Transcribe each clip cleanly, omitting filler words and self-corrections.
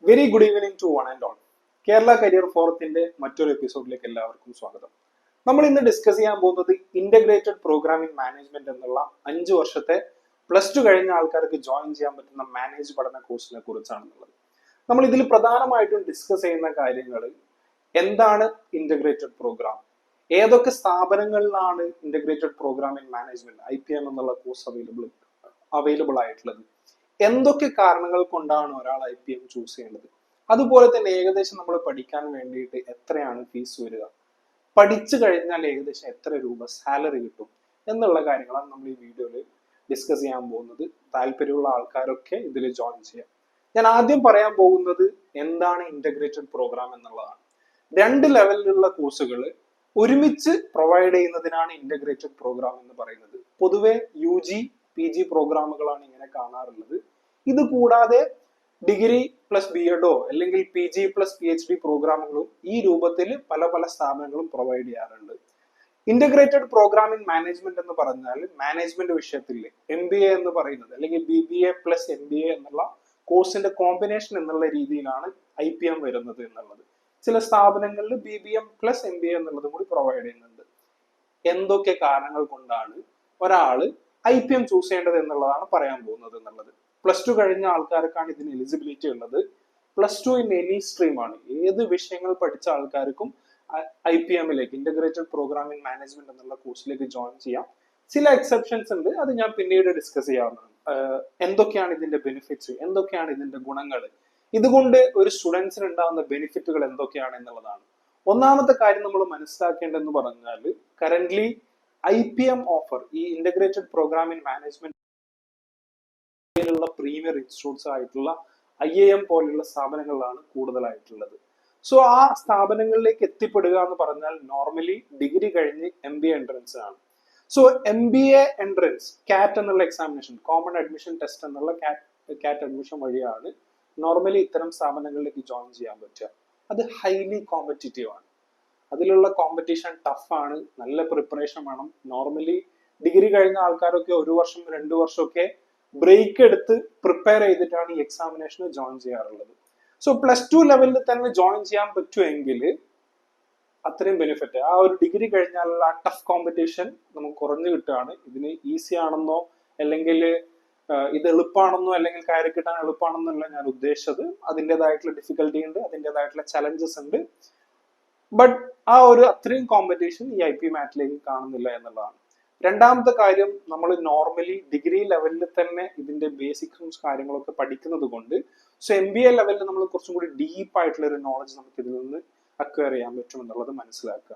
Very good evening to one and all. Kerala career ഫോറത്തിന്റെ മറ്റൊരു എപ്പിസോഡിലേക്ക് എല്ലാവർക്കും സ്വാഗതം. നമ്മൾ ഇന്ന് ഡിസ്കസ് ചെയ്യാൻ പോകുന്നത് ഇന്റഗ്രേറ്റഡ് പ്രോഗ്രാമിംഗ് മാനേജ്മെന്റ് എന്നുള്ള 5 വർഷത്തെ പ്ലസ് ടു കഴിഞ്ഞ ആൾക്കാർക്ക് ജോയിൻ ചെയ്യാൻ പറ്റുന്ന മാനേജ് പഠന കോഴ്സിനെ കുറിച്ചാണെന്നുള്ളത്. നമ്മൾ ഇതിൽ പ്രധാനമായിട്ടും ഡിസ്കസ് ചെയ്യുന്ന കാര്യങ്ങൾ എന്താണ് ഇന്റഗ്രേറ്റഡ് പ്രോഗ്രാം, ഏതൊക്കെ സ്ഥാപനങ്ങളിലാണ് ഇന്റഗ്രേറ്റഡ് പ്രോഗ്രാമിംഗ് മാനേജ്മെന്റ് IPM എന്നുള്ള കോഴ്സ് അവൈലബിൾ ആയിട്ടുള്ളത്, എന്തൊക്കെ കാരണങ്ങൾ കൊണ്ടാണ് ഒരാൾ IPM ചൂസ് ചെയ്യേണ്ടത്, അതുപോലെ തന്നെ ഏകദേശം നമ്മൾ പഠിക്കാൻ വേണ്ടിയിട്ട് എത്രയാണ് ഫീസ് വരിക, പഠിച്ചു കഴിഞ്ഞാൽ ഏകദേശം എത്ര രൂപ സാലറി കിട്ടും എന്നുള്ള കാര്യങ്ങളാണ് നമ്മൾ ഈ വീഡിയോയിൽ ഡിസ്കസ് ചെയ്യാൻ പോകുന്നത്. താല്പര്യമുള്ള ആൾക്കാരൊക്കെ ഇതിൽ ജോയിൻ ചെയ്യാം. ഞാൻ ആദ്യം പറയാൻ പോകുന്നത് എന്താണ് ഇന്റഗ്രേറ്റഡ് പ്രോഗ്രാം എന്നുള്ളതാണ്. 2 ലെവലിലുള്ള കോഴ്സുകൾ ഒരുമിച്ച് പ്രൊവൈഡ് ചെയ്യുന്നതിനാണ് ഇന്റഗ്രേറ്റഡ് പ്രോഗ്രാം എന്ന് പറയുന്നത്. പൊതുവെ UG PG പ്രോഗ്രാമുകളാണ് ഇങ്ങനെ കാണാറുള്ളത്. ഇത് കൂടാതെ ഡിഗ്രി പ്ലസ് BEdോ അല്ലെങ്കിൽ PG പ്ലസ് PhD പ്രോഗ്രാമുകളും ഈ രൂപത്തിൽ പല പല സ്ഥാപനങ്ങളും പ്രൊവൈഡ് ചെയ്യാറുണ്ട്. ഇന്റഗ്രേറ്റഡ് പ്രോഗ്രാമിംഗ് മാനേജ്മെന്റ് എന്ന് പറഞ്ഞാൽ മാനേജ്മെന്റ് വിഷയത്തിൽ MBA എന്ന് പറയുന്നത് അല്ലെങ്കിൽ BBA പ്ലസ് MBA എന്നുള്ള കോഴ്സിന്റെ കോമ്പിനേഷൻ എന്നുള്ള രീതിയിലാണ് IPM വരുന്നത് എന്നുള്ളത്. ചില സ്ഥാപനങ്ങളിൽ BBM പ്ലസ് MBA എന്നുള്ളതും കൂടി പ്രൊവൈഡ് ചെയ്യുന്നുണ്ട്. എന്തൊക്കെ കാരണങ്ങൾ കൊണ്ടാണ് ഒരാള് IPM ചൂസ് ചെയ്യേണ്ടത് എന്നുള്ളതാണ് പറയാൻ പോകുന്നത് എന്നുള്ളത്. പ്ലസ് ടു കഴിഞ്ഞ ആൾക്കാർക്കാണ് ഇതിന് എലിജിബിലിറ്റി ഉള്ളത്. പ്ലസ് ടു ഇൻ എനി സ്ട്രീമാണ്, ഏത് വിഷയങ്ങൾ പഠിച്ച ആൾക്കാർക്കും IPM-ലേക്ക് ഇന്റഗ്രേറ്റഡ് പ്രോഗ്രാമിംഗ് മാനേജ്മെന്റ് എന്നുള്ള കോഴ്സിലേക്ക് ജോയിൻ ചെയ്യാം. ചില എക്സെപ്ഷൻസ് ഉണ്ട്, അത് ഞാൻ പിന്നീട് ഡിസ്കസ് ചെയ്യാവുന്നതാണ്. എന്തൊക്കെയാണ് ഇതിന്റെ ബെനിഫിറ്റ്സ്, എന്തൊക്കെയാണ് ഇതിന്റെ ഗുണങ്ങൾ, ഇതുകൊണ്ട് ഒരു സ്റ്റുഡൻസിന് ഉണ്ടാകുന്ന ബെനിഫിറ്റുകൾ എന്തൊക്കെയാണ് എന്നുള്ളതാണ്. ഒന്നാമത്തെ കാര്യം നമ്മൾ മനസ്സിലാക്കേണ്ടതെന്ന് പറഞ്ഞാൽ കറന്റ്ലി IPM ഓഫർ ഈ integrated programming management premier institutes ആയിട്ടുള്ള IIM പോലുള്ള സ്ഥാപനങ്ങളിലാണ് കൂടുതലായിട്ടുള്ളത്. സോ ആ സ്ഥാപനങ്ങളിലേക്ക് എത്തിപ്പെടുക എന്ന് പറഞ്ഞാൽ നോർമലി ഡിഗ്രി കഴിഞ്ഞ് MBA എൻട്രൻസ് ആണ്. സോ MBA എൻട്രൻസ് CAT എന്നുള്ള എക്സാമിനേഷൻ, കോമൺ അഡ്മിഷൻ ടെസ്റ്റ് എന്നുള്ള CAT അഡ്മിഷൻ വഴിയാണ് നോർമലി ഇത്തരം സ്ഥാപനങ്ങളിലേക്ക് ജോയിൻ ചെയ്യാൻ പറ്റുക. അത് ഹൈലി കോമ്പറ്റീറ്റീവ് ആണ്. അതിലുള്ള കോമ്പറ്റീഷൻ ടഫാണ്, നല്ല പ്രിപ്പറേഷൻ വേണം. നോർമലി ഡിഗ്രി കഴിഞ്ഞ ആൾക്കാരൊക്കെ 1 വർഷം 2 വർഷമൊക്കെ ബ്രേക്ക് എടുത്ത് പ്രിപ്പയർ ചെയ്തിട്ടാണ് ഈ എക്സാമിനേഷന് ജോയിൻ ചെയ്യാറുള്ളത്. സോ പ്ലസ് ടു ലെവലിൽ തന്നെ ജോയിൻ ചെയ്യാൻ പറ്റുമെങ്കിൽ അത്രയും ബെനിഫിറ്റ്. ആ ഒരു ഡിഗ്രി കഴിഞ്ഞാലുള്ള ആ ടഫ് കോമ്പറ്റീഷൻ നമുക്ക് കുറഞ്ഞു കിട്ടുകയാണ്. ഇതിന് ഈസി ആണെന്നോ അല്ലെങ്കിൽ ഇത് എളുപ്പമാണെന്നോ അല്ലെങ്കിൽ കയറി കിട്ടാൻ എളുപ്പമാണെന്നല്ല ഞാൻ ഉദ്ദേശിച്ചത്. അതിൻ്റെതായിട്ടുള്ള ഡിഫിക്കൽട്ടി ഉണ്ട്, അതിൻ്റെതായിട്ടുള്ള ചലഞ്ചസ് ഉണ്ട്. ബട്ട് ആ ഒരു അത്രയും കോമ്പറ്റീഷൻ ഈ IPMAT-ലേക്ക് കാണുന്നില്ല എന്നുള്ളതാണ്. രണ്ടാമത്തെ കാര്യം, നമ്മൾ നോർമലി ഡിഗ്രി ലെവലിൽ തന്നെ ഇതിന്റെ ബേസിക്സും കാര്യങ്ങളൊക്കെ പഠിക്കുന്നത് കൊണ്ട് സോ MBA ലെവലിൽ നമ്മൾ കുറച്ചും കൂടി ഡീപ്പ് ആയിട്ടുള്ള ഒരു നോളജ് നമുക്ക് ഇതിൽ നിന്ന് അക്വയർ ചെയ്യാൻ പറ്റും എന്നുള്ളത് മനസ്സിലാക്കുക.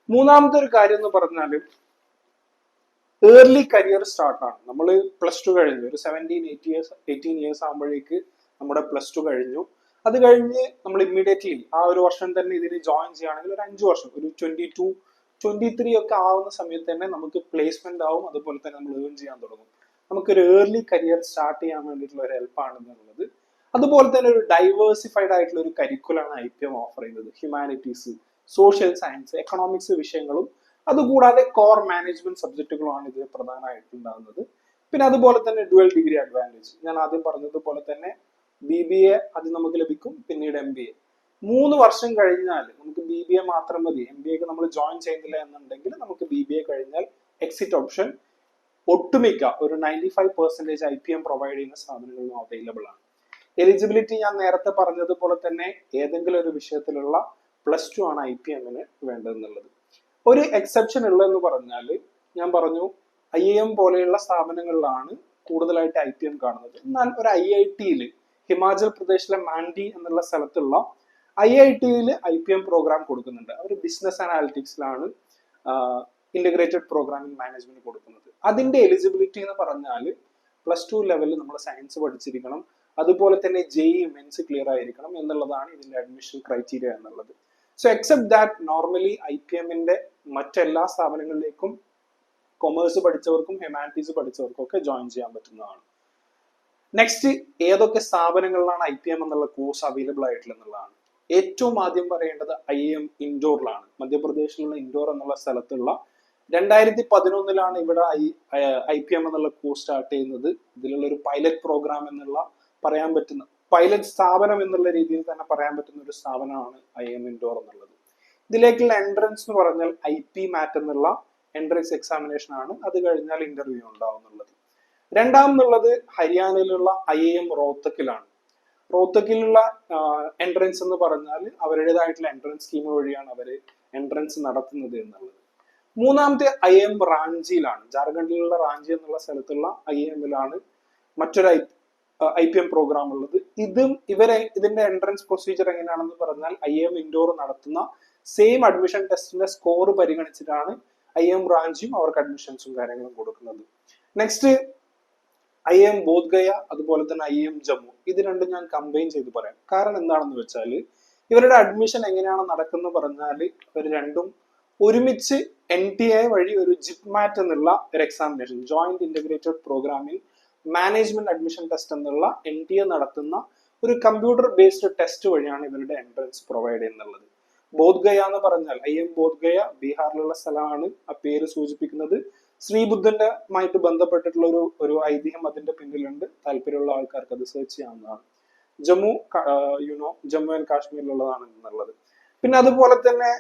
മൂന്നാമത്തെ ഒരു കാര്യം എന്ന് പറഞ്ഞാൽ ഏർലി കരിയർ സ്റ്റാർട്ടാണ്. നമ്മൾ പ്ലസ് ടു കഴിഞ്ഞു ഒരു 18 ഇയേഴ്സ് ആകുമ്പോഴേക്ക് നമ്മുടെ പ്ലസ് ടു കഴിഞ്ഞു. അത് കഴിഞ്ഞ് നമ്മൾ ഇമ്മീഡിയറ്റ്ലി ആ ഒരു വർഷം തന്നെ ഇതിന് ജോയിൻ ചെയ്യുകയാണെങ്കിൽ ഒരു 5 വർഷം, ഒരു 22-23 ഒക്കെ ആവുന്ന സമയത്ത് തന്നെ നമുക്ക് പ്ലേസ്മെന്റ് ആവും. അതുപോലെ തന്നെ നമ്മൾ ഏൺ ചെയ്യാൻ തുടങ്ങും. നമുക്കൊരു ഏർലി കരിയർ സ്റ്റാർട്ട് ചെയ്യാൻ വേണ്ടിയിട്ടുള്ള ഒരു ഹെൽപ്പാണെന്നുള്ളത്. അതുപോലെ തന്നെ ഒരു ഡൈവേഴ്സിഫൈഡ് ആയിട്ടുള്ള ഒരു കരിക്കുലാണ് IPM ഓഫർ ചെയ്യുന്നത്. ഹ്യൂമാനിറ്റീസ്, സോഷ്യൽ സയൻസ്, എക്കണോമിക്സ് വിഷയങ്ങളും അതുകൂടാതെ കോർ മാനേജ്മെന്റ് സബ്ജക്റ്റുകളുമാണ് ഇതിൽ പ്രധാനമായിട്ടുണ്ടാകുന്നത്. പിന്നെ അതുപോലെ തന്നെ ഡുവൽ ഡിഗ്രി അഡ്വാൻറ്റേജ്, ഞാൻ ആദ്യം പറഞ്ഞതുപോലെ തന്നെ BBA അത് നമുക്ക് ലഭിക്കും, പിന്നീട് MBA. 3 വർഷം കഴിഞ്ഞാൽ നമുക്ക് BBA മാത്രം മതി. MBAക്ക് നമ്മൾ ജോയിൻ ചെയ്യുന്നില്ല എന്നുണ്ടെങ്കിൽ നമുക്ക് BBA കഴിഞ്ഞാൽ എക്സിറ്റ് ഓപ്ഷൻ ഒട്ടുമിക്ക ഒരു 95% IPM പ്രൊവൈഡ് ചെയ്യുന്ന സ്ഥാപനങ്ങളിലും അവൈലബിൾ ആണ്. എലിജിബിലിറ്റി ഞാൻ നേരത്തെ പറഞ്ഞതുപോലെ തന്നെ ഏതെങ്കിലും ഒരു വിഷയത്തിലുള്ള പ്ലസ് ടു ആണ് IPM-ന് വേണ്ടതെന്നുള്ളത്. ഒരു എക്സെപ്ഷൻ ഉള്ളതെന്ന് പറഞ്ഞാൽ ഞാൻ പറഞ്ഞു IIM പോലെയുള്ള സ്ഥാപനങ്ങളിലാണ് കൂടുതലായിട്ട് IPM കാണുന്നത്. എന്നാൽ ഒരു IIT-യിൽ ഹിമാചൽ പ്രദേശിലെ മാൻഡി എന്നുള്ള സ്ഥലത്തുള്ള IIT-യിൽ IPM പ്രോഗ്രാം കൊടുക്കുന്നുണ്ട്. അവർ ബിസിനസ് അനാലിറ്റിക്സിലാണ് ഇന്റഗ്രേറ്റഡ് പ്രോഗ്രാമിംഗ് മാനേജ്മെന്റ് കൊടുക്കുന്നത്. അതിന്റെ എലിജിബിലിറ്റി എന്ന് പറഞ്ഞാൽ പ്ലസ് ടു ലെവലിൽ നമ്മൾ സയൻസ് പഠിച്ചിരിക്കണം, അതുപോലെ തന്നെ JEE മെയിൻസ് ക്ലിയർ ആയിരിക്കണം എന്നുള്ളതാണ് ഇതിന്റെ അഡ്മിഷൻ ക്രൈറ്റീരിയ എന്നുള്ളത്. സോ എക്സെപ്റ്റ് ദാറ്റ് നോർമലി IPM-ന്റെ മറ്റെല്ലാ സ്ഥാപനങ്ങളിലേക്കും കൊമേഴ്സ് പഠിച്ചവർക്കും ഹ്യൂമാനിറ്റീസ് പഠിച്ചവർക്കും ഒക്കെ ജോയിൻ ചെയ്യാൻ പറ്റുന്നതാണ്. നെക്സ്റ്റ്, ഏതൊക്കെ സ്ഥാപനങ്ങളിലാണ് IPM എന്നുള്ള കോഴ്സ് അവൈലബിൾ ആയിട്ടുള്ള എന്നുള്ളതാണ്. ഏറ്റവും ആദ്യം പറയേണ്ടത് IIM ഇൻഡോറിലാണ്. മധ്യപ്രദേശിലുള്ള ഇൻഡോർ എന്നുള്ള സ്ഥലത്തുള്ള 2011 ഇവിടെ IPM എന്നുള്ള കോഴ്സ് സ്റ്റാർട്ട് ചെയ്യുന്നത്. ഇതിലുള്ള ഒരു പൈലറ്റ് പ്രോഗ്രാം എന്നുള്ള പറയാൻ പറ്റുന്ന പൈലറ്റ് സ്ഥാപനം എന്നുള്ള രീതിയിൽ തന്നെ പറയാൻ പറ്റുന്ന ഒരു സ്ഥാപനമാണ് IIM ഇൻഡോർ എന്നുള്ളത്. ഇതിലേക്കുള്ള എൻട്രൻസ് എന്ന് പറഞ്ഞാൽ IP-MAT എന്നുള്ള എൻട്രൻസ് എക്സാമിനേഷൻ ആണ്. അത് കഴിഞ്ഞാൽ ഇന്റർവ്യൂ ഉണ്ടാവുന്നുള്ളത്. രണ്ടാമെന്നുള്ളത് ഹരിയാനയിലുള്ള IIM റോത്തക്കിലാണ്. റോത്തക്കിലുള്ള എൻട്രൻസ് എന്ന് പറഞ്ഞാൽ അവരുടേതായിട്ടുള്ള എൻട്രൻസ് സ്കീം വഴിയാണ് അവർ എൻട്രൻസ് നടത്തുന്നത് എന്നുള്ളത്. മൂന്നാമത്തെ IIM റാഞ്ചിയിലാണ്. ജാർഖണ്ഡിലുള്ള റാഞ്ചി എന്നുള്ള സ്ഥലത്തുള്ള IIM-ലാണ് മറ്റൊരു IPM പ്രോഗ്രാം ഉള്ളത്. ഇതിന്റെ എൻട്രൻസ് പ്രൊസീജിയർ എങ്ങനെയാണെന്ന് പറഞ്ഞാൽ IIM ഇൻഡോർ നടത്തുന്ന സെയിം അഡ്മിഷൻ ടെസ്റ്റിന്റെ സ്കോർ പരിഗണിച്ചിട്ടാണ് IIM റാഞ്ചിയും അവർക്ക് അഡ്മിഷൻസും കാര്യങ്ങളും കൊടുക്കുന്നത്. നെക്സ്റ്റ് IIM ബോധ്ഗയ, അതുപോലെ തന്നെ IIM ജമ്മു. ഇത് രണ്ടും ഞാൻ കമ്പൈൻ ചെയ്ത് പറയാം. കാരണം എന്താണെന്ന് വെച്ചാൽ ഇവരുടെ അഡ്മിഷൻ എങ്ങനെയാണ് നടക്കുന്നത് പറഞ്ഞാൽ ഇവർ രണ്ടും ഒരുമിച്ച് NTI വഴി ഒരു JIPMAT എന്നുള്ള ഒരു examination, joint integrated programming management admission test എന്നുള്ള NTA നടത്തുന്ന ഒരു കമ്പ്യൂട്ടർ ബേസ്ഡ് ടെസ്റ്റ് വഴിയാണ് ഇവരുടെ എൻട്രൻസ് പ്രൊവൈഡ് ചെയ്യുന്നുള്ളത്. ബോധ്ഗയ എന്ന് പറഞ്ഞാൽ IIM ബോധ്ഗയ ബീഹാറിലുള്ള സ്ഥലമാണ്. ആ പേര് സൂചിപ്പിക്കുന്നത് ശ്രീബുദ്ധന്റെമായിട്ട് ബന്ധപ്പെട്ടിട്ടുള്ള ഒരു ഐതിഹ്യം അതിന്റെ പിന്നിലുണ്ട്. താല്പര്യമുള്ള ആൾക്കാർക്ക് അത് സെർച്ച് ചെയ്യാവുന്നതാണ്. ജമ്മു ആൻഡ് കാശ്മീരിലുള്ളതാണ് എന്നുള്ളത്. പിന്നെ അതുപോലെ തന്നെ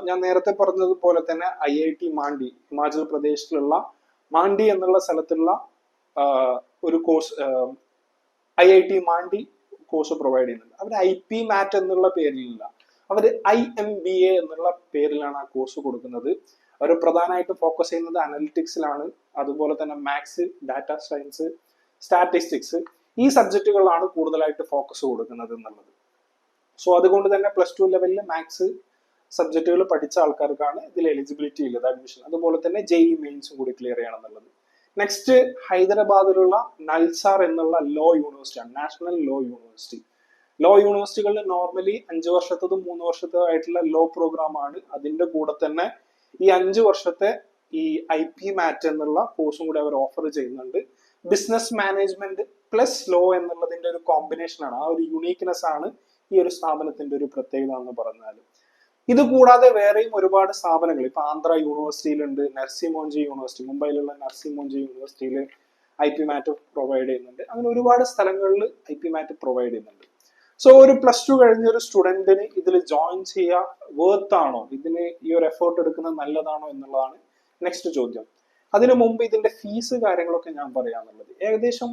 ഞാൻ നേരത്തെ പറഞ്ഞതുപോലെ തന്നെ IIT മാണ്ഡി, ഹിമാചൽ പ്രദേശിലുള്ള മാണ്ഡി എന്നുള്ള സ്ഥലത്തുള്ള ഒരു course IIT Mandi course provide ചെയ്യുന്നുണ്ട്. അവർ IP-MAT എന്നുള്ള പേരിലില്ല, അവർ IMBA എന്നുള്ള പേരിലാണ് ആ കോഴ്സ് കൊടുക്കുന്നത്. അവർ പ്രധാനമായിട്ട് ഫോക്കസ് ചെയ്യുന്നത് അനലിറ്റിക്സിലാണ്, അതുപോലെ തന്നെ മാത്സ്, ഡാറ്റ സയൻസ്, സ്റ്റാറ്റിസ്റ്റിക്സ്, ഈ സബ്ജക്റ്റുകളാണ് കൂടുതലായിട്ട് ഫോക്കസ് കൊടുക്കുന്നത് എന്നുള്ളത്. സോ അതുകൊണ്ട് തന്നെ +2 ലെവലിൽ മാത്സ് സബ്ജക്റ്റുകൾ പഠിച്ച ആൾക്കാർക്കാണ് ഇതിൽ എലിജിബിലിറ്റി ഉള്ളത് അഡ്മിഷൻ. അതുപോലെ തന്നെ JEE മെയിൻസും കൂടി ക്ലിയർ ചെയ്യണം എന്നുള്ളത്. നെക്സ്റ്റ് ഹൈദരാബാദിലുള്ള നൽസാർ എന്നുള്ള ലോ യൂണിവേഴ്സിറ്റിയാണ്, നാഷണൽ ലോ യൂണിവേഴ്സിറ്റി. ലോ യൂണിവേഴ്സിറ്റികളിൽ നോർമലി 5 വർഷത്തതും 3 വർഷത്തതും ആയിട്ടുള്ള ലോ പ്രോഗ്രാം ആണ്. അതിന്റെ കൂടെ തന്നെ ഈ 5 വർഷത്തെ ഈ IP-MAT എന്നുള്ള കോഴ്സും കൂടി അവർ ഓഫർ ചെയ്യുന്നുണ്ട്. ബിസിനസ് മാനേജ്മെന്റ് പ്ലസ് ലോ എന്നുള്ളതിന്റെ ഒരു കോമ്പിനേഷൻ ആണ്. ആ ഒരു യുണീക്നെസ് ആണ് ഈ ഒരു സ്ഥാപനത്തിന്റെ ഒരു പ്രത്യേകത എന്ന് പറഞ്ഞാൽ. ഇത് കൂടാതെ വേറെയും ഒരുപാട് സ്ഥാപനങ്ങൾ, ഇപ്പൊ ആന്ധ്ര യൂണിവേഴ്സിറ്റിയിലുണ്ട്, നർസി മോഞ്ചി യൂണിവേഴ്സിറ്റി, മുംബൈയിലുള്ള നർസി മോഞ്ചി യൂണിവേഴ്സിറ്റിയിൽ IP-MAT പ്രൊവൈഡ് ചെയ്യുന്നുണ്ട്. അങ്ങനെ ഒരുപാട് സ്ഥലങ്ങളിൽ IP-MAT പ്രൊവൈഡ് ചെയ്യുന്നുണ്ട്. സോ ഒരു +2 കഴിഞ്ഞ ഒരു സ്റ്റുഡന്റിന് ഇതിൽ ജോയിൻ ചെയ്യുക വർത്ത് ആണോ, ഇതിന് ഈ ഒരു എഫേർട്ട് എടുക്കുന്നത് നല്ലതാണോ എന്നുള്ളതാണ് നെക്സ്റ്റ് ചോദ്യം. അതിനു മുമ്പ് ഇതിന്റെ ഫീസ് കാര്യങ്ങളൊക്കെ ഞാൻ പറയാന്നുള്ളത്. ഏകദേശം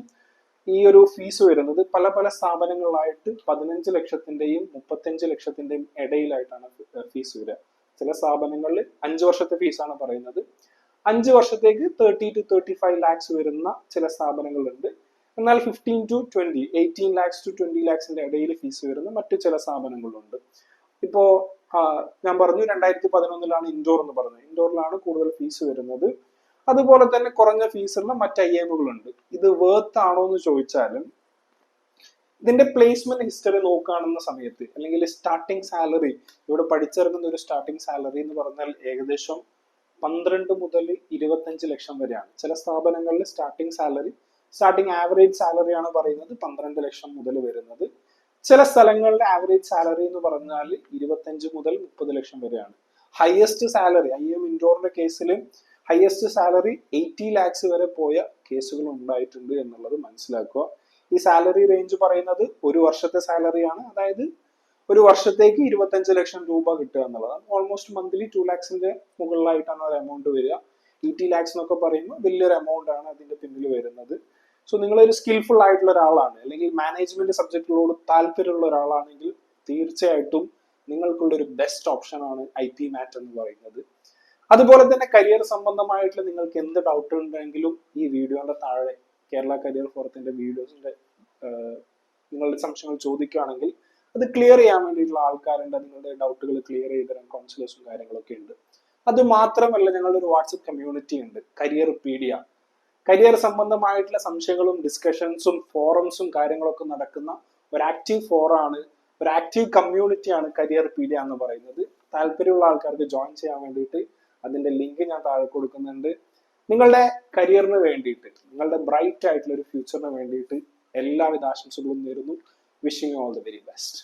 ഈ ഒരു ഫീസ് വരുന്നത് പല പല സ്ഥാപനങ്ങളിലായിട്ട് 15 ലക്ഷത്തിന്റെയും 35 ലക്ഷത്തിന്റെയും ഇടയിലായിട്ടാണ് ഫീസ് വരിക. ചില സ്ഥാപനങ്ങളിൽ 5 വർഷത്തെ ഫീസാണ് പറയുന്നത്. 5 വർഷത്തേക്ക് 30 to 35 lakhs വരുന്ന ചില സ്ഥാപനങ്ങളുണ്ട്. എന്നാൽ 15 to 20, 18 lakhs to 20 lakhs ഇടയിൽ ഫീസ് വരുന്ന മറ്റു ചില സ്ഥാപനങ്ങളുണ്ട്. ഇപ്പോ ഞാൻ പറഞ്ഞു 2011 ഇൻഡോർ എന്ന് പറഞ്ഞത്, ഇൻഡോറിലാണ് കൂടുതൽ ഫീസ് വരുന്നത്. അതുപോലെ തന്നെ കുറഞ്ഞ ഫീസുള്ള മറ്റ് IIM-കളുണ്ട്. ഇത് വേർത്ത് ആണോ എന്ന് ചോദിച്ചാലും ഇതിന്റെ പ്ലേസ്മെന്റ് ഹിസ്റ്ററി നോക്കുകയാണെന്ന സമയത്ത്, അല്ലെങ്കിൽ സ്റ്റാർട്ടിംഗ് സാലറി, ഇവിടെ പഠിച്ചിറങ്ങുന്ന ഒരു സ്റ്റാർട്ടിംഗ് സാലറി എന്ന് പറഞ്ഞാൽ ഏകദേശം 12 മുതൽ 25 ലക്ഷം വരെയാണ്. ചില സ്ഥാപനങ്ങളിൽ സ്റ്റാർട്ടിംഗ് ആവറേജ് സാലറിയാണ് പറയുന്നത് 12 ലക്ഷം മുതൽ വരുന്നത്. ചില സ്ഥലങ്ങളിലെ ആവറേജ് സാലറി എന്ന് പറഞ്ഞാൽ 25 മുതൽ 30 ലക്ഷം വരെയാണ്. ഹയസ്റ്റ് സാലറി IIM ഇൻഡോറിന്റെ കേസിൽ ഹയസ്റ്റ് സാലറി 80 lakhs വരെ പോയ കേസുകൾ ഉണ്ടായിട്ടുണ്ട് എന്നുള്ളത് മനസ്സിലാക്കുക. ഈ സാലറി റേഞ്ച് പറയുന്നത് ഒരു വർഷത്തെ സാലറിയാണ്. അതായത് ഒരു വർഷത്തേക്ക് 25 ലക്ഷം രൂപ കിട്ടുക എന്നുള്ളതാണ്. ഓൾമോസ്റ്റ് മന്ത്ലി 2 lakhs മുകളിലായിട്ടാണ് ഒരു എമൗണ്ട് വരിക. 80 lakhs എന്നൊക്കെ പറയുമ്പോൾ വലിയൊരു എമൗണ്ട് ആണ് അതിന്റെ പിന്നിൽ വരുന്നത്. സോ നിങ്ങളൊരു സ്കിൽഫുൾ ആയിട്ടുള്ള ഒരാളാണ്, അല്ലെങ്കിൽ മാനേജ്മെന്റ് സബ്ജക്റ്റുകളോട് താല്പര്യമുള്ള ഒരാളാണെങ്കിൽ തീർച്ചയായിട്ടും നിങ്ങൾക്കുള്ള ഒരു ബെസ്റ്റ് ഓപ്ഷൻ ആണ് IP-MAT എന്ന് പറയുന്നത്. അതുപോലെ തന്നെ കരിയർ സംബന്ധമായിട്ടുള്ള നിങ്ങൾക്ക് എന്ത് ഡൗട്ട് ഉണ്ടെങ്കിലും ഈ വീഡിയോന്റെ താഴെ കേരള കരിയർ ഫോറത്തിന്റെ വീഡിയോസിന്റെ നിങ്ങളുടെ സംശയങ്ങൾ ചോദിക്കുകയാണെങ്കിൽ അത് ക്ലിയർ ചെയ്യാൻ വേണ്ടിയിട്ടുള്ള ആൾക്കാരുണ്ട്. നിങ്ങളുടെ ഡൗട്ടുകൾ ക്ലിയർ ചെയ്ത് തരാൻ കൗൺസിലേഴ്സും കാര്യങ്ങളൊക്കെ ഉണ്ട്. അത് മാത്രമല്ല ഞങ്ങളുടെ ഒരു വാട്സപ്പ് കമ്മ്യൂണിറ്റി ഉണ്ട്, കരിയർ പീഡിയ. കരിയർ സംബന്ധമായിട്ടുള്ള സംശയങ്ങളും ഡിസ്കഷൻസും ഫോറംസും കാര്യങ്ങളൊക്കെ നടക്കുന്ന ഒരു ആക്റ്റീവ് ഫോറാണ്, ഒരു ആക്റ്റീവ് കമ്മ്യൂണിറ്റിയാണ് കരിയർ പീഡിയ എന്ന് പറയുന്നത്. താല്പര്യമുള്ള ആൾക്കാർക്ക് ജോയിൻ ചെയ്യാൻ വേണ്ടിയിട്ട് അതിന്റെ ലിങ്ക് ഞാൻ താഴെ കൊടുക്കുന്നുണ്ട്. നിങ്ങളുടെ കരിയറിന് വേണ്ടിയിട്ട്, നിങ്ങളുടെ ബ്രൈറ്റ് ആയിട്ടുള്ള ഒരു ഫ്യൂച്ചറിന് വേണ്ടിയിട്ട് എല്ലാവിധ ആശംസകളും നേരുന്നു. Wishing you all the very best.